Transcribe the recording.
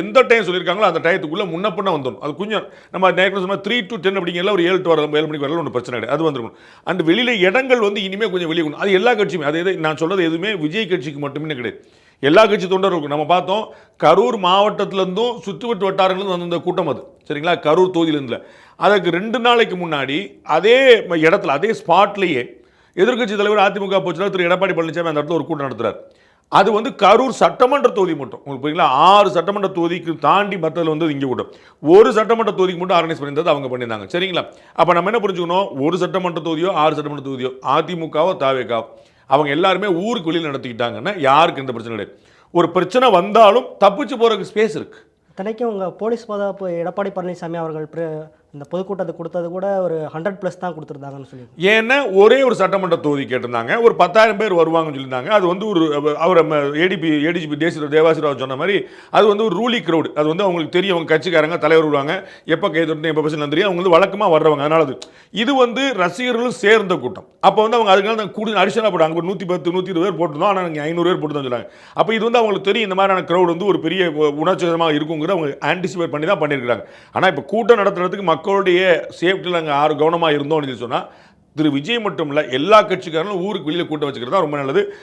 எந்த டைம் சொல்லியிருக்காங்களோ அந்த டயத்துக்குள்ள முன்ன பின்ன வந்துடும். அது கொஞ்சம் நம்ம நேரத்தில் சொன்னால் 3 to 10 அப்படிங்கிற ஒரு 7 to 7 மணிக்கு வரல ஒன்றும் பிரச்சனை கிடையாது. அது வந்துருக்கும். அண்ட் வெளியில இடங்கள் வந்து இனிமே கொஞ்சம் வெளியே கொண்டு அது எல்லா கட்சியுமே அது நான் சொல்றது எதுவுமே விஜய் கட்சிக்கு மட்டுமே கிடையாது. எல்லா கட்சி தொண்டரும் இருக்கும். நம்ம பார்த்தோம் கரூர் மாவட்டத்திலிருந்தும் சுற்றுவட்டு வட்டாரங்களும் வந்த கூட்டம் அது சரிங்களா, கரூர் தொகுதியிலிருந்து. அதற்கு 2 நாளைக்கு முன்னாடி அதே இடத்துல அதே ஸ்பாட்லேயே எதிர்க்கட்சி தலைவர் அதிமுக பொதுச்செயலாளர் திரு எடப்பாடி பழனிசாமி அந்த இடத்துல ஒரு கூட்டம் நடத்துறாரு. அது வந்து கரூர் சட்டமன்ற தொகுதி மட்டும் உங்களுக்கு புரியுங்களா, 6 சட்டமன்ற தொகுதிக்கு தாண்டி மற்றதில் வந்து இங்கே கூட்டம் ஒரு சட்டமன்ற தொகுதிக்கு மட்டும் ஆர்கனைஸ் பண்ணியிருந்தது அவங்க பண்ணியிருந்தாங்க சரிங்களா. அப்போ நம்ம என்ன புரிஞ்சுக்கணும், ஒரு சட்டமன்ற தொகுதியோ 6 சட்டமன்ற தொகுதியோ அதிமுகவோ தாவேகாவோ அவங்க எல்லாருமே ஊருக்கு வெளியில் நடத்திக்கிட்டாங்கன்னா யாருக்கு எந்த பிரச்சனை கிடையாது. ஒரு பிரச்சனை வந்தாலும் தப்பிச்சு போறதுக்கு ஸ்பேஸ் இருக்கு. இத்தனைக்கும் உங்கள் போலீஸ் பாதுகாப்பு எடப்பாடி பழனிசாமி அவர்கள் இந்த பொதுக்கூட்டத்துக்கு கொடுத்தது கூட ஒரு 100+ தான் கொடுத்துருந்தாங்கன்னு சொல்லி. ஏன்னா ஒரே ஒரு சட்டமன்ற தொகுதி கேட்டிருந்தாங்க, ஒரு 10,000 பேர் வருவாங்கன்னு சொல்லியிருந்தாங்க. அது வந்து ஒரு அவர் ஏடிஜிபி தேவாசிராவ் சொன்ன மாதிரி அது வந்து ஒரு ரூலி க்ரௌடு. அது வந்து அவங்களுக்கு தெரியும், அவங்க கட்சிக்காரங்க தலைவர் வருவாங்க, எப்போ கை தொட்டு எப்போ பிரச்சனை தெரியும், அவங்க வந்து வழக்கமாக வர்றவங்க. அதனால இது வந்து ரசிகர்களும் சேர்ந்த கூட்டம். அப்போ வந்து அவங்க அதுக்காக கூடுதல் அடிஷனாக போட்டாங்க, ஒரு 110 120 பேர் போட்டுருந்தோம், ஆனால் நாங்கள் 500 பேர் போட்டு தான் சொன்னாங்க. அப்போ இது வந்து அவங்களுக்கு தெரியும் இந்த மாதிரியான க்ரௌட் வந்து ஒரு பெரிய உணர்ச்சிகரமாக இருக்குங்கிற அவங்க ஆன்டிசிபேட் பண்ணி தான் பண்ணியிருக்காங்க. ஆனால் இப்போ கூட்டம் நடத்துறதுக்கு மக்களுடைய சேஃப்டியில் நாங்கள் கவனமாக இருந்தோம் அப்படின்னு சொன்னால் திரு விஜய் மட்டும் இல்லை எல்லா கட்சிக்காரங்களும் ஊருக்கு வெளியில் கூட்டம் வச்சுக்கிறது தான் ரொம்ப நல்லது.